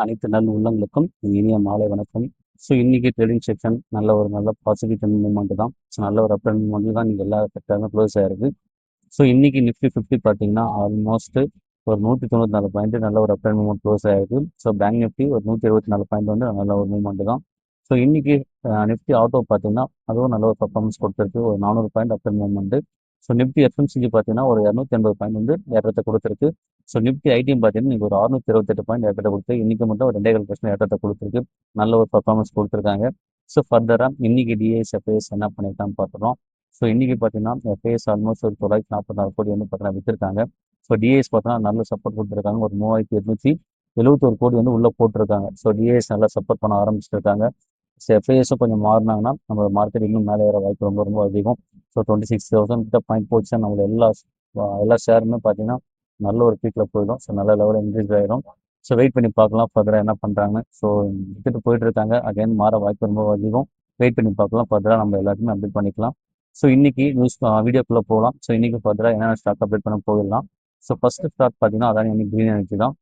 அனைத்து நல் உள்ளங்களுக்கும் இனிய மாலை வணக்கம். ஸோ இன்னைக்கு ட்ரேடிங் செக்ஷன் நல்ல பாசிட்டிவ் ட்ரெண்ட் மூவ்மெண்ட் தான். ஸோ நல்ல ஒரு அப் ட்ரெண்ட் மூவ்மெண்ட் தான் நீங்கள் எல்லா செக்டருமே க்ளோஸ் ஆயிருக்கு. ஸோ இன்னைக்கு நிஃப்டி 50 பார்த்தீங்கன்னா ஆல்மோஸ்ட் ஒரு 194 பாயிண்ட் நல்ல ஒரு அப் ட்ரெண்ட் மூவ்மெண்ட் க்ளோஸ் ஆயிருக்கு. ஸோ பேங்க் நிஃப்டி ஒரு 124 பாயிண்ட் வந்து நல்ல ஒரு மூவ்மெண்ட் தான். ஸோ இன்னைக்கு நிஃப்டி ஆட்டோ பார்த்தீங்கன்னா அதுவும் நல்ல ஒரு பர்ஃபார்மன்ஸ் கொடுத்துருக்கு. ஒரு 400 பாயிண்ட் அப் trend movement. So Nifty FMCG பார்த்தீங்கன்னா ஒரு 280 பாயிண்ட் வந்து ஏற்றத்தை கொடுத்துருக்கு. ஸோ நிஃப்டி ஐடிஎம் பார்த்தீங்கன்னா நீங்கள் ஒரு 628 பாயிண்ட் ஏற்றத்தை கொடுத்து இன்னைக்கு மட்டும் ஒரு 2.5% ஏற்றத்தை கொடுத்துருக்கு. நல்ல ஒரு பர்ஃபார்மன்ஸ் கொடுத்துருக்காங்க. ஸோ ஃபர்தராக இன்னைக்கு டிஐஎஸ் எஃப்ஐஎஸ் என்ன பண்ணியிருக்கான்னு பார்த்துறோம். ஸோ இன்னைக்கு பார்த்தீங்கன்னா எஃப்ஐஎஸ் ஆல்மோஸ்ட் ஒரு 944 கோடி வந்து பார்த்தீங்கன்னா விற்றுருக்காங்க. ஸோ டிஐஎஸ் பார்த்தீங்கன்னா நல்ல சப்போர்ட் கொடுத்துருக்காங்க. ஒரு 3871 கோடி வந்து உள்ளே போட்டிருக்காங்க. ஸோ டிஐஎஸ் நல்லா சப்போர்ட் பண்ண ஆரம்பிச்சிருக்காங்க. ஸோ எஃப்ஐஎஸும் கொஞ்சம் மாறினாங்கன்னா நம்ம மார்க்கெட் இன்னும் மேலே வர வாய்ப்பு ரொம்ப ரொம்ப அதிகம். ஸோ 26,000 கிட்ட பாயிண்ட் போச்சுன்னா நம்மளோட எல்லா ஷேருமே பார்த்தீங்கன்னா நல்ல ஒரு பீக்கில் போயிடும். ஸோ நல்ல லெவலில் இன்க்ரீஸ் ஆகிடும். ஸோ வெயிட் பண்ணி பார்க்கலாம் ஃபர்தராக என்ன பண்ணுறாங்க. ஸோ விட்டுட்டு போயிட்டு இருக்காங்க. அகைன் மாற வாய்ப்பு ரொம்ப அதிகம். வெயிட் பண்ணி பார்க்கலாம் ஃபர்தராக நம்ம எல்லாத்தையுமே அப்டேட் பண்ணிக்கலாம். ஸோ இன்னைக்கு வீடியோக்குள்ளே போகலாம். ஸோ இன்னைக்கு ஃபர்தராக என்னென்ன ஸ்டாக் அப்டேட் பண்ண போயிடலாம். ஸோ ஃபர்ஸ்ட் ஸ்டாக் பார்த்தீங்கன்னா அதானி இன்னைக்கு க்ரீன் எனர்ஜி தான்.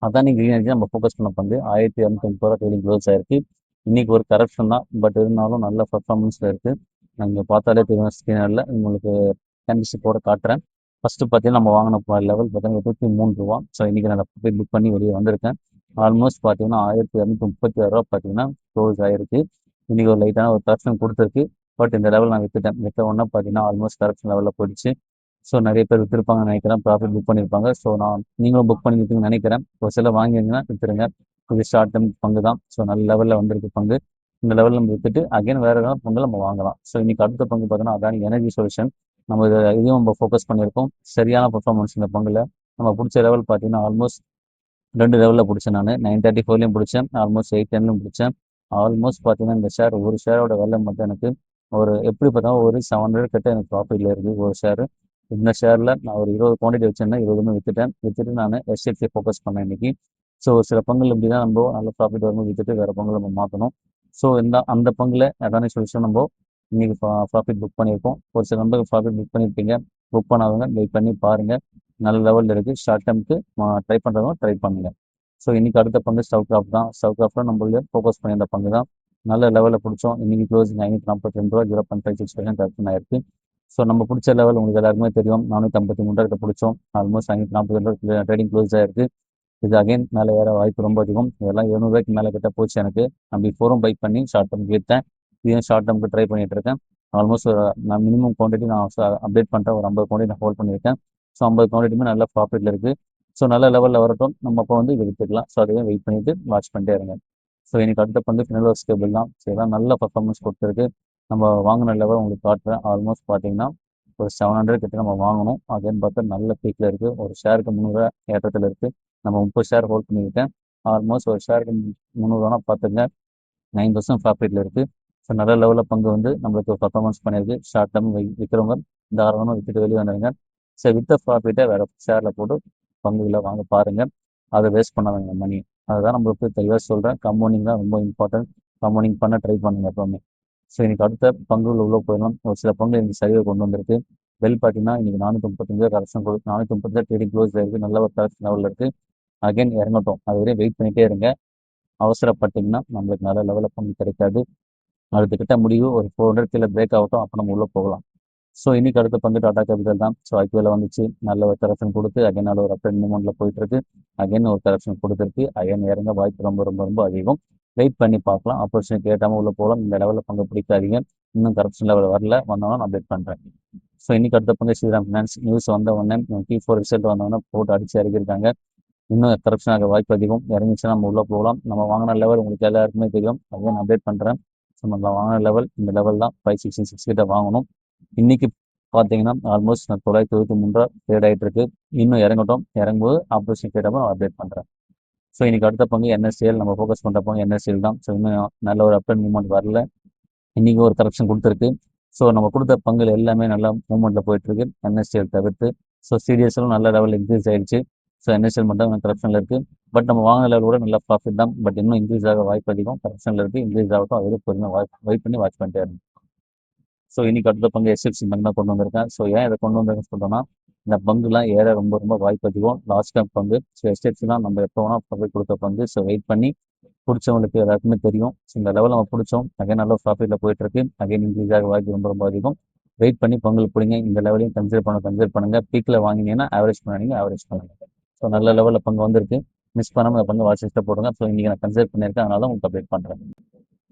அதானி க்ரீன் எனர்ஜி நம்ம ஃபோக்கஸ் பண்ண வந்து 1250 ட்ரேடிங் க்ளோஸ் ஆயிருக்கு. இன்னைக்கு ஒரு கரெக்ஷன் தான், பட் இருந்தாலும் நல்ல பர்ஃபார்மன்ஸில் இருக்குது. நீங்கள் பார்த்தாலே தெரியும் ஸ்கிரீனரில் உங்களுக்கு கேண்டில்ஸ்டிக்கோட காட்டுறேன். ஃபஸ்ட்டு பார்த்தீங்கன்னா நம்ம வாங்கின லெவல் பார்த்தீங்கன்னா 23 ரூபா. ஸோ இன்றைக்கி நான் போய் புக் பண்ணி வெளியே வந்திருக்கேன். ஆல்மோஸ்ட் பார்த்தீங்கன்னா 1236 ரூபா பார்த்தீங்கன்னா க்ளோஸ் ஆகிருக்கு. இன்றைக்கி ஒரு லைட்டான ஒரு கரெக்ஷன் கொடுத்துருக்கு. பட் இந்த லெவல் நான் விற்ற உடனே பார்த்தீங்கன்னா ஆல்மோஸ்ட் கரெக்ஷன் லெவலில் போயிடுச்சு. ஸோ நிறைய பேர் விற்றுருப்பாங்கன்னு நினைக்கிறேன். ப்ராஃபிட் புக் பண்ணியிருப்பாங்க. ஸோ நீங்களும் புக் பண்ணியிருப்பீங்கன்னு நினைக்கிறேன். ஒரு சில வாங்கியிருந்தீங்கன்னா விற்றுருங்க. இது ஷார்ட் டேர்ம் பங்கு தான். ஸோ நல்ல லெவலில் வந்திருக்கு பங்கு. இந்த லெவலில் நம்ம விற்றுட்டு அகைன் வேறு ஏதாவது பங்கு நம்ம வாங்கலாம். ஸோ இன்னைக்கு அடுத்த பங்கு பார்த்தீங்கன்னா அதானி எனர்ஜி சொல்யூஷன். நம்ம இதையும் நம்ம ஃபோக்கஸ் பண்ணியிருக்கோம். சரியான பர்ஃபார்மன்ஸ் இந்த பங்கில். நம்ம பிடிச்ச லெவல் பார்த்தீங்கன்னா ஆல்மோஸ்ட் 2 லெவலில் பிடிச்சேன். நான் 934லையும் பிடிச்சேன். ஆல்மோஸ்ட் 810லையும் பிடிச்சேன். ஆல்மோஸ்ட் பார்த்தீங்கன்னா இந்த ஷேர் ஒரு ஷேரோட வெள்ளம் மட்டும் எனக்கு ஒரு எப்படி பார்த்தாலும் ஒரு 700 கிட்ட எனக்கு ப்ராஃபிட்டில் இருக்குது ஒரு ஷேரு. இந்த ஷேரில் நான் ஒரு 20 குவான்டிட்டி வச்சிருந்தேன். 20 விற்றுட்டு நான் எஸ்எஃப்சி ஃபோக்கஸ் பண்ணேன் இன்னைக்கு. ஸோ சில பங்குகள் இப்படி தான் நம்ம நல்ல ப்ராஃபிட் வரும்போது விற்றுட்டு வேறு பங்குல நம்ம மாற்றணும். ஸோ அந்த பங்கில் அதானி சொல்யூஷன் நம்ம இன்னைக்கு ப்ராஃபிட் புக் பண்ணியிருக்கோம். ஒரு சில நம்பருக்கு ப்ராஃபிட் புக் பண்ணியிருப்பீங்க. புக் பண்ணாதவங்க வெயிட் பண்ணி பாருங்கள். நல்ல லெவலில் இருக்குது. ஷார்ட் டேர்முக்கு ட்ரை பண்ணுறவங்க ட்ரை பண்ணுங்கள். ஸோ இன்னைக்கு அடுத்த பங்கு ஸ்டவ் கிராஃப்ட் தான். ஸ்டவ் கிராஃப்டில் நம்மளுடைய ஃபோக்கஸ் பண்ணியிருந்த பங்கு தான். நல்ல லெவலில் பிடிச்சோம். இன்னைக்கு க்ளோசிங் 542 ரூபா 0.56% கரெக்ஷன் ஆயிருக்கு. ஸோ நம்ம பிடிச்ச லெவல் உங்களுக்கு எல்லாருக்குமே தெரியும். 453 கிட்ட பிடிச்சோம். ஆல்மோஸ்ட் 542 ட்ரேடிங் க்ளோஸ் ஆயிருக்கு. இது அகைன் மேலே வேற வாய்ப்பு ரொம்ப அதிகம். இதெல்லாம் 700 மேலே கிட்ட போச்சு எனக்கு. நான் பிஃபோரும் பை பண்ணி ஷார்ட் டேர்ம் எடுத்தேன். இதையும் ஷார்ட் டேர்முக்கு ட்ரை பண்ணிட்டு இருக்கேன். ஆல்மோஸ்ட் நான் மினிமம் குவான்டிட்டி நான் அப்டேட் பண்ணிட்டேன். ஒரு 50 குவான்டிட்டி நான் ஹோல்ட் பண்ணியிருக்கேன். ஸோ 50 குவான்டிட்டியுமே நல்ல ப்ராஃபிட்டில் இருக்குது. ஸோ நல்ல லெவலில் வரட்டும். நம்ம அப்போ வந்து இது விற்றுக்கலாம். ஸோ அதையும் வெயிட் பண்ணிட்டு வாட்ச் பண்ணிட்டே இருங்க. ஸோ இன்னைக்கு அடுத்த பங்கு ஃபினல்வர்ஸ் கேபிள் தான். ஸோ இதெல்லாம் நல்ல பர்ஃபார்மன்ஸ் கொடுத்துருக்கு. நம்ம வாங்கின லெவல் உங்களுக்கு காட்டுறேன். ஆல்மோஸ்ட் பார்த்தீங்கன்னா ஒரு 700 கிட்ட நம்ம வாங்கணும். அகைன் பார்த்தா நல்ல பீக்கில் இருக்குது. ஒரு ஷேருக்கு 300 ஏற்றத்தில் இருக்குது. நம்ம 30 ஷேர் ஹோல்ட் பண்ணியிருக்கேன். ஆல்மோஸ்ட் ஒரு ஷேருக்கு 300 பார்த்துங்க. 9% ப்ராஃபிட்டில் இருக்குது. ஸோ நல்ல லெவலில் பங்கு வந்து நம்மளுக்கு பர்ஃபார்மன்ஸ் பண்ணியிருக்கு. ஷார்ட் டேர்ம் விற்கிறவங்க தாராளமாக விற்றுட்டு வெளியே வந்துடுங்க. சரி, வித்த ப்ராஃபிட்டை வேறு ஷேரில் போட்டு பங்குகளை வாங்க பாருங்கள். அதை வேஸ்ட் பண்ணாதீங்க மணி. அதுதான் நம்மளுக்கு தெளிவாக சொல்கிறேன். கம்பவுண்டிங் தான் ரொம்ப இம்பார்ட்டன்ட். கம்பவுண்டிங் பண்ண ட்ரை பண்ணுங்கள் எப்போவுமே. ஸோ இன்னைக்கு அடுத்த பங்குகள் உள்ளே போயிடலாம். ஒரு சில பங்கு இன்னைக்கு சரிவை கொண்டு வந்திருக்கு. பெல் பார்த்தீங்கன்னா இன்னைக்கு 435 கரெக்ஷன் 435 ட்ரேடிங் க்ளோஸ் ஆயிருக்கு. நல்ல ஒரு கரெக்ஷன் லெவலில் இருக்குது. அகைன் இறங்கட்டும். அது வரையும் வெயிட் பண்ணிகிட்டே இருங்க. அவசரப்பட்டீங்கன்னா நம்மளுக்கு நல்ல லெவலில் பங்கு கிடைக்காது. அடுத்துக்கிட்ட முடிவு ஒரு 400 கீழே பிரேக் ஆகட்டும். அப்போ நம்ம உள்ளே போகலாம். ஸோ இன்னைக்கு அடுத்த பங்கு டாடா கேபிட்டல் தான். ஸோ ஐபிஎல் வந்துச்சு. நல்ல ஒரு கரெக்ஷன் கொடுத்து அகைன் நல்ல ஒரு அப்டேட் மூவ்மெண்ட்டில் போயிட்டு இருக்கு. அகைன் ஒரு கரெக்ஷன் கொடுத்துருக்கு. அகைன் இறங்க வாய்ப்பு ரொம்ப ரொம்ப ரொம்ப அதிகம். வெயிட் பண்ணி பார்க்கலாம். ஆப்பர்ச்சுனிட்டி கேட்டாமல் உள்ளே போகலாம். இந்த லெவலில் பங்கு பிடிக்காதீங்க. இன்னும் கரெக்ஷன் லெவல் வரல. வந்தோன்னா நான் அப்டேட் பண்ணுறேன். ஸோ இன்னைக்கு அடுத்த பங்கு ஸ்ரீராம் ஃபினான்ஸ். நியூஸ் வந்த உடனே Q4 ரிசல்ட் வந்தோடனே போட்டு அடிச்சு இறக்கிருக்காங்க. இன்னும் கரெக்ஷன் ஆக வாய்ப்பு அதிகம். இறங்கிச்சுன்னா நம்ம உள்ளே போகலாம். நம்ம வாங்கின லெவல் உங்களுக்கு எல்லாருக்குமே தெரியும். அதையும் நான் அப்டேட் பண்ணுறேன். ஸோ நம்ம வாங்கின லெவல் இந்த லெவல் தான். 566 கிட்ட வாங்கணும். இன்னைக்கு பார்த்தீங்கன்னா ஆல்மோஸ்ட் 923 ட்ரேட் ஆகிட்டு இருக்கு. இன்னும் இறங்கட்டும். இறங்கும்போது ஆப்போசிட் கேட்டப்போ நான் அப்டேட் பண்ணுறேன். ஸோ இன்னைக்கு அடுத்த பங்கு என்எஸ்சிஎல். நம்ம ஃபோக்கஸ் பண்ணுற பங்கு என்எஸ்சிஎல் தான். ஸோ இன்னும் நல்ல ஒரு அப்டேட் மூவ்மெண்ட் வரல. இன்னைக்கு ஒரு கரெக்ஷன் கொடுத்துருக்கு. ஸோ நம்ம கொடுத்த பங்குகள் எல்லாமே நல்லா மூவ்மெண்ட்டில் போயிட்டு இருக்கு. என்எஸ்சிஎல் தவிர்த்து. ஸோ சிடிஎஸ்எலும் நல்ல லெவலில் இன்க்ரீஸ் ஆயிடுச்சு. ஸோ என்எஸ்எல் மட்டும் கரெக்ஷனில் இருக்குது. பட் நம்ம வாங்கின லெவல் கூட நல்ல ப்ராஃபிட் தான். பட் இன்னும் இன்க்ரீஸ் ஆக வாய்ப்பு அதிகம். கரெக்ஷனில் இருக்குது. இன்க்ரீஸ் ஆகட்டும். அதில் பொறுமையாக வெயிட் பண்ணி வாட்ச் பண்ணிட்டே இருக்கும். ஸோ இன்னைக்கு அடுத்த பங்கு எஸ்எஃப்சி பேங்க் தான் கொண்டு வந்திருக்கேன். ஸோ ஏன் இதை கொண்டு வந்திருக்கேன்னு சொல்கிறோன்னா இந்த பங்குலாம் ஏற ரொம்ப ரொம்ப வாய்ப்பு அதிகம். லாஸ்ட் டைம் பங்கு. ஸோ எஸ்டேட்ஸ்லாம் நம்ம எப்போ வேணால் ப்ராஃபிட் கொடுத்த பங்கு. ஸோ வெயிட் பண்ணி பிடிச்சவங்களுக்கு எல்லாருக்குமே தெரியும். ஸோ இந்த லெவலில் நம்ம பிடிச்சோம். அகைன் நல்ல ப்ராஃபிட்டில் போயிட்டு இருக்கு. அகைன் இன்க்ரீஸ் ஆக வாய்ப்பு ரொம்ப ரொம்ப அதிகம். வெயிட் பண்ணி பங்குல பிடிங்க. இந்த லெவலையும் கன்சிடர் பண்ணுங்க. பீக்கில் வாங்கினீங்கன்னா ஆவரேஜ் பண்ணாதீங்க, ஆவரேஜ் பண்ணுங்க. ஸோ நல்ல லெவலில் பங்கு வந்திருக்கு. மிஸ் பண்ணாமல் அந்த பங்கு வாட்ச் லிஸ்ட்டில் போடுங்க. ஸோ இன்னைக்கு நான் கன்சிடர் பண்ணியிருக்கேன், அதனால உங்களுக்கு அப்டேட் பண்ணுறேன்.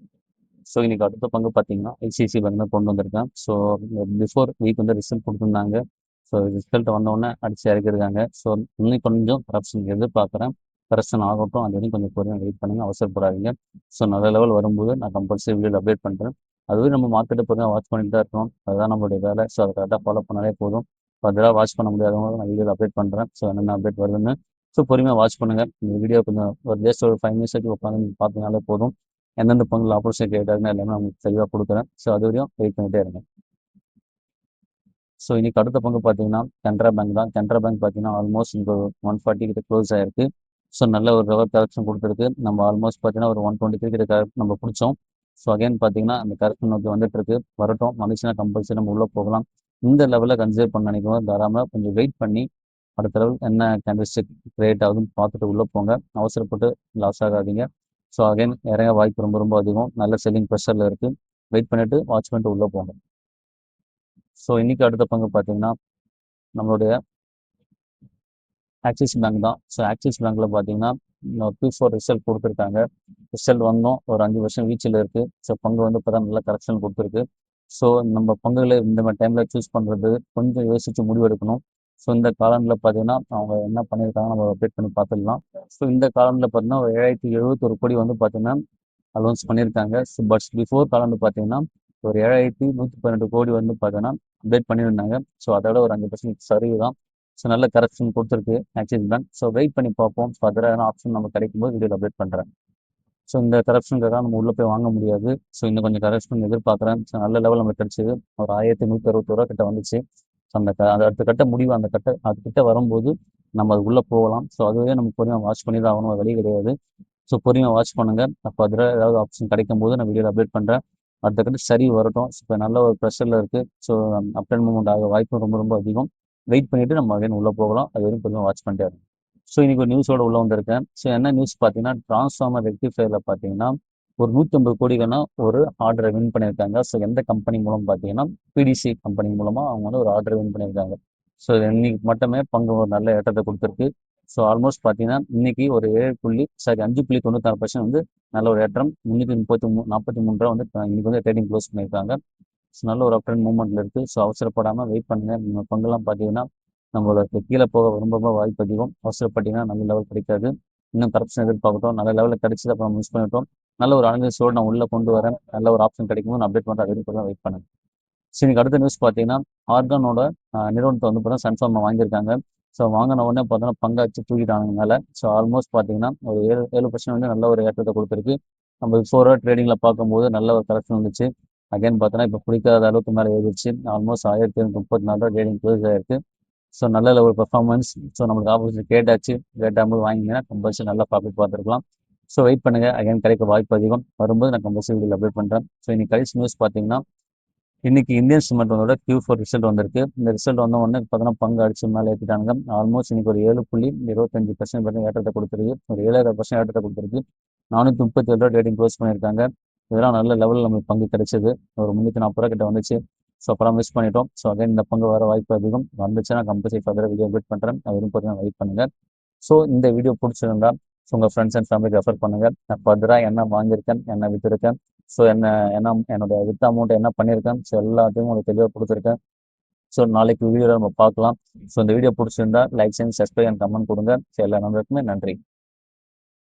ஸோ இன்னைக்கு அடுத்த பங்கு பார்த்தீங்கன்னா ஐசிஐசி பேங்க் தான் கொண்டு வந்திருக்கேன். ஸோ பிஃபோர் வீக் வந்து ரிசல்ட் கொடுத்துருந்தாங்க. ஸோ ரிசல்ட் வந்தோடனே அடிச்சு இறக்கிருக்காங்க. ஸோ இன்னும் கொஞ்சம் கரப்ஷன் எதிர்பார்க்குறேன். கரெக்ஷன் ஆகட்டும், அது வரைக்கும் கொஞ்சம் பொறுமையாக வெயிட் பண்ணுங்க, அவசரப்படாதீங்க. ஸோ நல்ல லெவல் வரும்போது நான் கம்பல்சரி வீடியோவில் அப்டேட் பண்ணுறேன். அதுவே நம்ம மார்க்கெட்டை பொறுமையாக வாட்ச் பண்ணிட்டு தான் இருக்கணும். அதுதான் நம்மளுடைய வேலை. ஸோ அதை கரெக்டாக ஃபாலோ பண்ணாலே போதும். ஃபர்தராக வாட்ச் பண்ண முடியாதவங்க நான் வீடியோவில் அப்டேட் பண்ணுறேன். ஸோ என்னென்ன அப்டேட் வருதுன்னு ஸோ பொறுமையாக வாட்ச் பண்ணுங்கள். இந்த வீடியோ கொஞ்சம் ஒரு ஜஸ்ட் ஒரு 5 மினிட்ஸ் உட்காந்து நீங்கள் பார்த்தீங்கனாலே போதும். எந்தெந்த பங்கில் ஆப்போசிட் கேட்டாருன்னு எல்லாமே உங்களுக்கு தெளிவாக கொடுக்குறேன். ஸோ அது வரையும் வெயிட் பண்ணிட்டே இருங்க. ஸோ இன்னைக்கு அடுத்த பங்கு பார்த்தீங்கன்னா கனரா பேங்க் தான். கனரா பேங்க் பார்த்தீங்கன்னா ஆல்மோஸ்ட் இங்கே 140 கிட்ட க்ளோஸ் ஆயிருக்கு. ஸோ நல்ல ஒரு லெவல் கரெக்ஷன் கொடுத்துருக்கு. நம்ம ஆல்மோஸ்ட் பார்த்தீங்கன்னா ஒரு 123 கிட்ட நம்ம பிடிச்சோம். ஸோ அகைன் பார்த்தீங்கன்னா அந்த கரெக்ஷன் நோக்கி வந்துட்டு இருக்கு. வரட்டும், வந்துச்சுன்னா கம்பல்சரி நம்ம உள்ளே போகலாம். இந்த லெவலில் கன்சிடர் பண்ண நினைக்கும் தாராளமாக கொஞ்சம் வெயிட் பண்ணி அடுத்த லெவல் என்ன கேண்டில்ஸ்டிக் கிரியேட் ஆகுதுன்னு பார்த்துட்டு உள்ளே போங்க. அவசரப்பட்டு லாஸ் ஆகாதீங்க. ஸோ அகைன் இறங்க வாய்ப்பு ரொம்ப ரொம்ப அதிகம். நல்ல செல்லிங் ப்ரெஷரில் இருக்குது. வெயிட் பண்ணிவிட்டு வாட்ச் பண்ணிட்டு உள்ளே போங்க. ஸோ இன்றைக்கி அடுத்த பங்கு பார்த்தீங்கன்னா நம்மளுடைய ஆக்சிஸ் பேங்க் தான். ஸோ ஆக்சிஸ் பேங்க்கில் பார்த்தீங்கன்னா Q4 ரிசல்ட் கொடுத்துருக்காங்க. ரிசல்ட் வந்தோம் ஒரு 5% வீச்சில் இருக்குது. ஸோ பங்கு வந்து இப்போ தான் நல்ல கரெக்ஷன் கொடுத்துருக்கு. ஸோ நம்ம பங்குகளை இந்த மாதிரி டைமில் சூஸ் பண்ணுறது கொஞ்சம் யோசித்து முடிவெடுக்கணும். ஸோ இந்த காலங்களில் பார்த்தீங்கன்னா அவங்க என்ன பண்ணியிருக்காங்க நம்ம அப்டேட் பண்ணி பார்த்துடலாம். ஸோ இந்த காலங்களில் பார்த்தீங்கன்னா ஒரு 7071 கோடி வந்து பார்த்தீங்கன்னா அலௌன்ஸ் பண்ணியிருக்காங்க. ஸோ பட்ஸ் பிஃபோர் காலந்து பார்த்தீங்கன்னா ஒரு 7112 கோடி வந்து பார்த்தீங்கன்னா அப்டேட் பண்ணியிருந்தாங்க. ஸோ அதோட ஒரு 5% சரிவு தான். ஸோ நல்ல கரெக்ஷன் கொடுத்துருக்கு ஆக்சிஸ் பேங்க். ஸோ வெயிட் பண்ணி பார்ப்போம். ஃபர்தரான ஆப்ஷன் நம்ம கிடைக்கும்போது வீடியோவில் அப்டேட் பண்ணுறேன். ஸோ இந்த கரெக்ஷனுக்காக நம்ம உள்ளே போய் வாங்க முடியாது. ஸோ இன்னும் கொஞ்சம் கரெக்ஷன் எதிர்பார்க்குறேன். ஸோ நல்ல லெவல் நமக்கு கிடைச்சிது. ஒரு 1161 ரூபா கிட்ட வந்துச்சு. ஸோ அந்த அடுத்த கட்ட முடிவு அந்த அது கிட்ட வரும்போது நம்ம அது உள்ளே போகலாம். ஸோ அதுவே நம்ம பொறுமையாக வாட்ச் பண்ணி தான் ஆகணும், வழி கிடையாது. ஸோ பொறுமையாக வாட்ச் பண்ணுங்கள். அப்போ அதில் ஏதாவது ஆப்ஷன் கிடைக்கும் போது நான் வீடியோவில் அப்டேட் பண்ணுறேன். அடுத்த கட்ட சரி வரட்டும். இப்போ நல்ல ஒரு ப்ரெஷரில் இருக்குது. ஸோ அப் அண்ட் மூவ்மெண்ட் ஆக வாய்ப்பு ரொம்ப ரொம்ப அதிகம். வெயிட் பண்ணிவிட்டு நம்ம அகைன் உள்ளே போகலாம். அது வரைக்கும் பொறுமையாக வாட்ச் பண்ணிட்டே இருக்கும். ஸோ இன்றைக்கி ஒரு நியூஸோட உள்ளே வந்திருக்கேன். ஸோ என்ன நியூஸ் பார்த்தீங்கன்னா டிரான்ஸ்ஃபார்மர் ரெக்டிஃபையரில் பார்த்தீங்கன்னா ஒரு 150 கோடிக்கான ஒரு ஆர்டரை வின் பண்ணியிருக்காங்க. ஸோ எந்த கம்பெனி மூலம் பார்த்தீங்கன்னா பிடிசி கம்பெனி மூலமாக அவங்க வந்து ஒரு ஆர்டரை வின் பண்ணியிருக்காங்க. ஸோ இன்னைக்கு மட்டுமே பங்கு ஒரு நல்ல ஏற்றத்தை கொடுத்துருக்கு. ஸோ ஆல்மோஸ்ட் பார்த்தீங்கன்னா இன்னைக்கு ஒரு 5.96% வந்து நல்ல ஒரு ஏற்றம். 343 ரூபா வந்து இன்னைக்கு வந்து ட்ரேடிங் க்ளோஸ் பண்ணியிருக்காங்க. ஸோ நல்ல ஒரு அப் ட்ரெண்ட் மூவ்மெண்ட்டில் இருக்குது. ஸோ அவசரப்படாமல் வெயிட் பண்ணுங்கள். நம்ம பங்குலாம் பார்த்தீங்கன்னா நம்மளோட கீழே போக ரொம்ப ரொம்ப வாய்ப்பு அதிகம். அவசரப்பட்டீங்கன்னா நல்ல லெவல் கிடைக்காது. இன்னும் கரப்ஷன் எதிர்பார்க்கட்டும். நல்ல லெவலில் கிடைச்சது அப்புறம் மிஸ் பண்ணிட்டோம். நல்ல ஒரு அனலிஸோடு நான் உள்ளே கொண்டு வரேன். நல்ல ஒரு ஆப்ஷன் கிடைக்கும்போது நான் அப்டேட் பண்ணுறேன். அது வரைக்கும் வெயிட் பண்ணுங்க. ஸோ இன்னைக்கு அடுத்த நியூஸ் பார்த்தீங்கன்னா ஆர்கானோட நிறுவனத்தை வந்து பார்த்தீங்கன்னா சன்ஃபார்மை வாங்கியிருக்காங்க. ஸோ வாங்கின உடனே பார்த்தோன்னா பங்காச்சு தூக்கிட்டாங்க மேலே. ஸோ ஆல்மோஸ்ட் பார்த்தீங்கன்னா ஒரு 7% வந்து நல்ல ஒரு ஏற்றத்தை கொடுத்துருக்கு. நம்ம ஃபோர்வர்ட் ட்ரேடிங்கில் பார்க்கும்போது நல்ல ஒரு கரெக்ஷன் வந்துச்சு. அகைன் பார்த்தோன்னா இப்போ பிடிக்காத அளவுக்கு மேலே ஏறிடுச்சு. ஆல்மோஸ்ட் 1734 ரூபா ட்ரேடிங் க்ளோஸ் ஆயிருக்கு. ஸோ நல்ல ஒரு பெர்ஃபார்மன்ஸ். ஸோ நம்மளுக்கு ஆப்போசிட் கேட்டாச்சு. கேட்டாகும்போது வாங்கிங்கன்னா கம்பல்சரி நல்லா ப்ராஃபிட் பார்த்துருக்கலாம். ஸோ வெயிட் பண்ணுங்கள். அகைன் கிடைக்க வாய்ப்பு அதிகம். வரும்போது நான் கம்பல்சரி வீடியோவில் அப்டேட் பண்ணுறேன். ஸோ இன்னைக்கு கடைசி நியூஸ் பார்த்தீங்கன்னா இன்னைக்கு இந்தியன் சிமெண்டோட Q4 ரிசல்ட் வந்திருக்கு. இந்த ரிசல்ட் வந்த உடனே பார்த்தீங்கன்னா பங்கு அடிச்சு மேலே ஏற்றிட்டாங்க. ஆல்மோஸ்ட் இன்னைக்கு ஒரு 7.25% ஏற்றத்தை கொடுத்துருக்கு. ஒரு 7.5% ஏற்றத்தை கொடுத்துருக்கு. 437 ரூபா ட்ரேடிங் க்ளோஸ் பண்ணியிருக்காங்க. இதெல்லாம் நல்ல லெவலில் நமக்கு பங்கு கிடைச்சது. ஒரு 340 ரூபா கிட்ட வந்துச்சு. ஸோ அப்புறம் மிஸ் பண்ணிட்டோம். ஸோ அகைன் இந்த பங்கு வர வாய்ப்பு அதிகம். வந்துச்சுன்னா கம்பல்சரி ஃபர்தராக வீடியோ அப்டேட் பண்ணுறேன். அது வரைக்கும் பொறுமையாக வெயிட் பண்ணுங்கள். ஸோ இந்த வீடியோ பிடிச்சிருந்தா ஸோ உங்கள் ஃப்ரெண்ட்ஸ் அண்ட் ஃபேமிலிக்கு ரெஃபர் பண்ணுங்கள். நான் ஃபர்தராக என்ன வாங்கியிருக்கேன், என்ன விற்றுருக்கேன், ஸோ என்னோட வித்த அமௌண்ட் என்ன பண்ணியிருக்கேன், ஸோ எல்லாத்தையும் உங்களுக்கு தெளிவாக கொடுத்துருக்கேன். ஸோ நாளைக்கு வீடியோவில் நம்ம பார்க்கலாம். ஸோ இந்த வீடியோ பிடிச்சிருந்தா லைக், சப்ஸ்கிரைப் அண்ட் கமெண்ட் கொடுங்க. ஸோ எல்லா நம்பருக்குமே நன்றி.